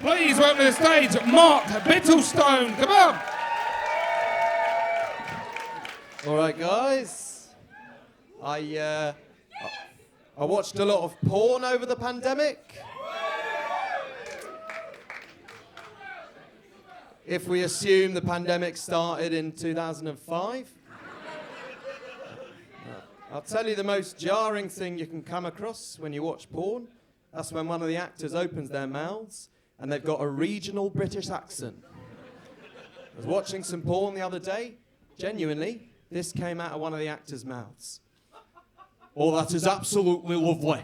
Please welcome to the stage, Mark Bittlestone. Come on. All right, guys. I watched a lot of porn over the pandemic. If we assume the pandemic started in 2005. I'll tell you the most jarring thing you can come across when you watch porn. That's when one of the actors opens their mouths and they've got a regional British accent. I was watching some porn the other day. Genuinely, this came out of one of the actors' mouths. Oh, that is absolutely lovely.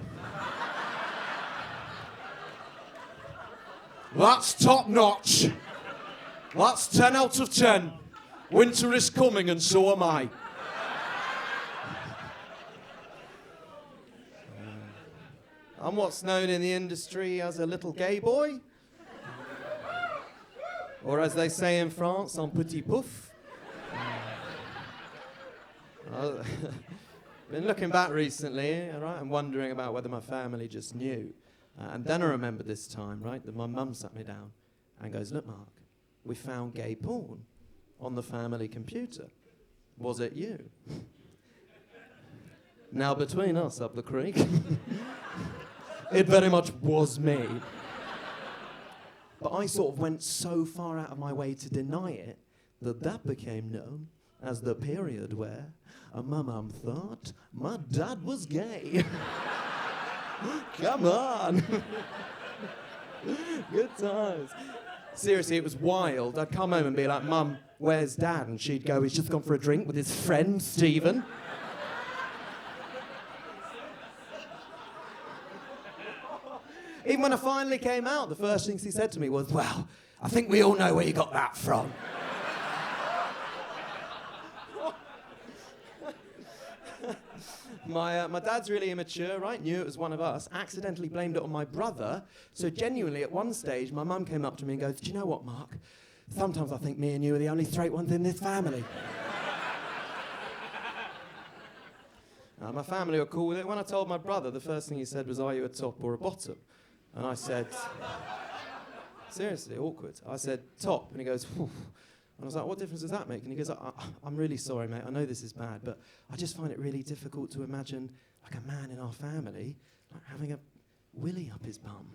That's top notch. That's 10 out of 10. Winter is coming and so am I. I'm what's known in the industry as a little gay boy. Or as they say in France, un petit pouf. I've been looking back recently, right, and wondering about whether my family just knew. And then I remembered this time, right, that my mum sat me down and goes, look, Mark, we found gay porn on the family computer. Was it you? Now, between us up the creek, it very much was me. But I sort of went so far out of my way to deny it that became known as the period where my mum thought my dad was gay. Come on. Good times. Seriously, it was wild. I'd come home and be like, Mum, where's Dad? And she'd go, he's just gone for a drink with his friend, Stephen. Even when I finally came out, the first thing he said to me was, well, I think we all know where you got that from. My dad's really immature, right? Knew it was one of us. Accidentally blamed it on my brother. So genuinely, at one stage, my mum came up to me and goes, do you know what, Mark? Sometimes I think me and you are the only straight ones in this family. My family were cool with it. When I told my brother, the first thing he said was, are you a top or a bottom? And I said, seriously, awkward. I said, top. And he goes, whew. And I was like, what difference does that make? And he goes, I'm really sorry, mate. I know this is bad, but I just find it really difficult to imagine like a man in our family like having a willy up his bum.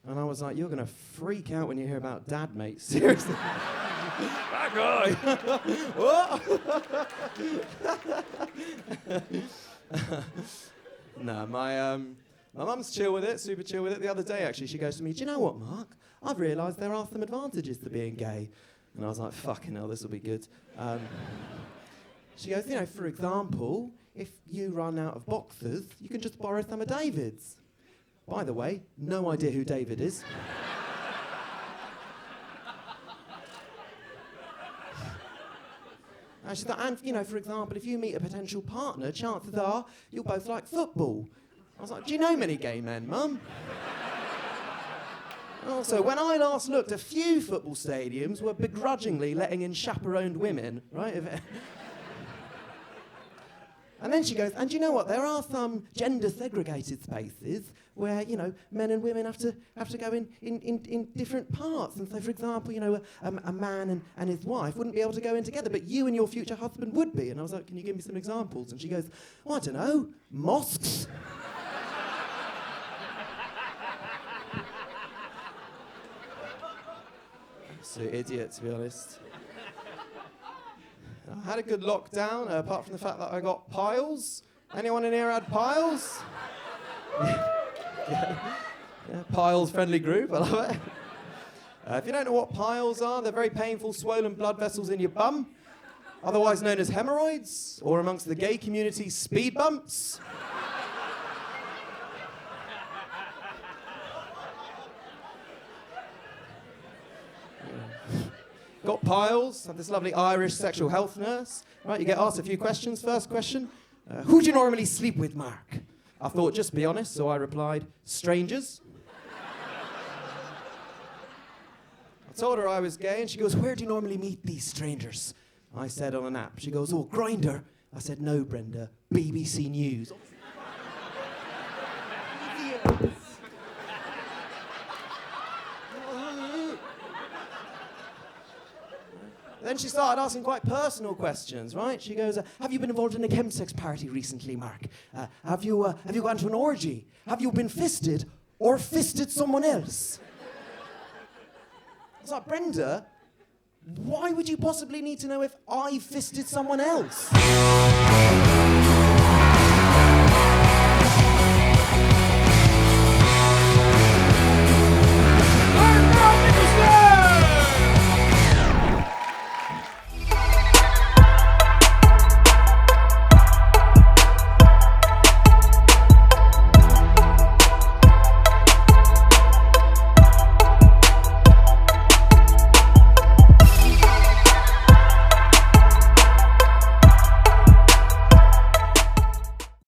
And I was like, you're going to freak out when you hear about Dad, mate. Seriously. That guy. No, my mum's chill with it, super chill with it. The other day, actually, she goes to me, do you know what, Mark? I've realised there are some advantages to being gay. And I was like, fucking hell, this will be good. She goes, you know, for example, if you run out of boxers, you can just borrow some of David's. By the way, no idea who David is. And she's like, and, you know, for example, if you meet a potential partner, chances are you'll both like football. I was like, do you know many gay men, Mum? Also, when I last looked, a few football stadiums were begrudgingly letting in chaperoned women, right? And then she goes, and you know what? There are some gender-segregated spaces where, you know, men and women have to go in different parts. And so, for example, you know, a man and his wife wouldn't be able to go in together, but you and your future husband would be. And I was like, can you give me some examples? And she goes, oh, I don't know, mosques. Absolute idiot, to be honest. I had a good lockdown, apart from the fact that I got piles. Anyone in here had piles? Yeah, piles friendly group, I love it. If you don't know what piles are, they're very painful swollen blood vessels in your bum, otherwise known as hemorrhoids, or amongst the gay community, speed bumps. Got piles, have this lovely Irish sexual health nurse. Right, you get asked a few questions. First question, who do you normally sleep with, Mark? I thought, just be honest, so I replied, strangers. I told her I was gay, and she goes, where do you normally meet these strangers? I said, on an app. She goes, oh, Grindr. I said, no, Brenda, BBC News. Then she started asking quite personal questions, right? She goes, have you been involved in a chemsex party recently, Mark? Have you gone to an orgy? Have you been fisted or fisted someone else? I was like, Brenda, why would you possibly need to know if I fisted someone else?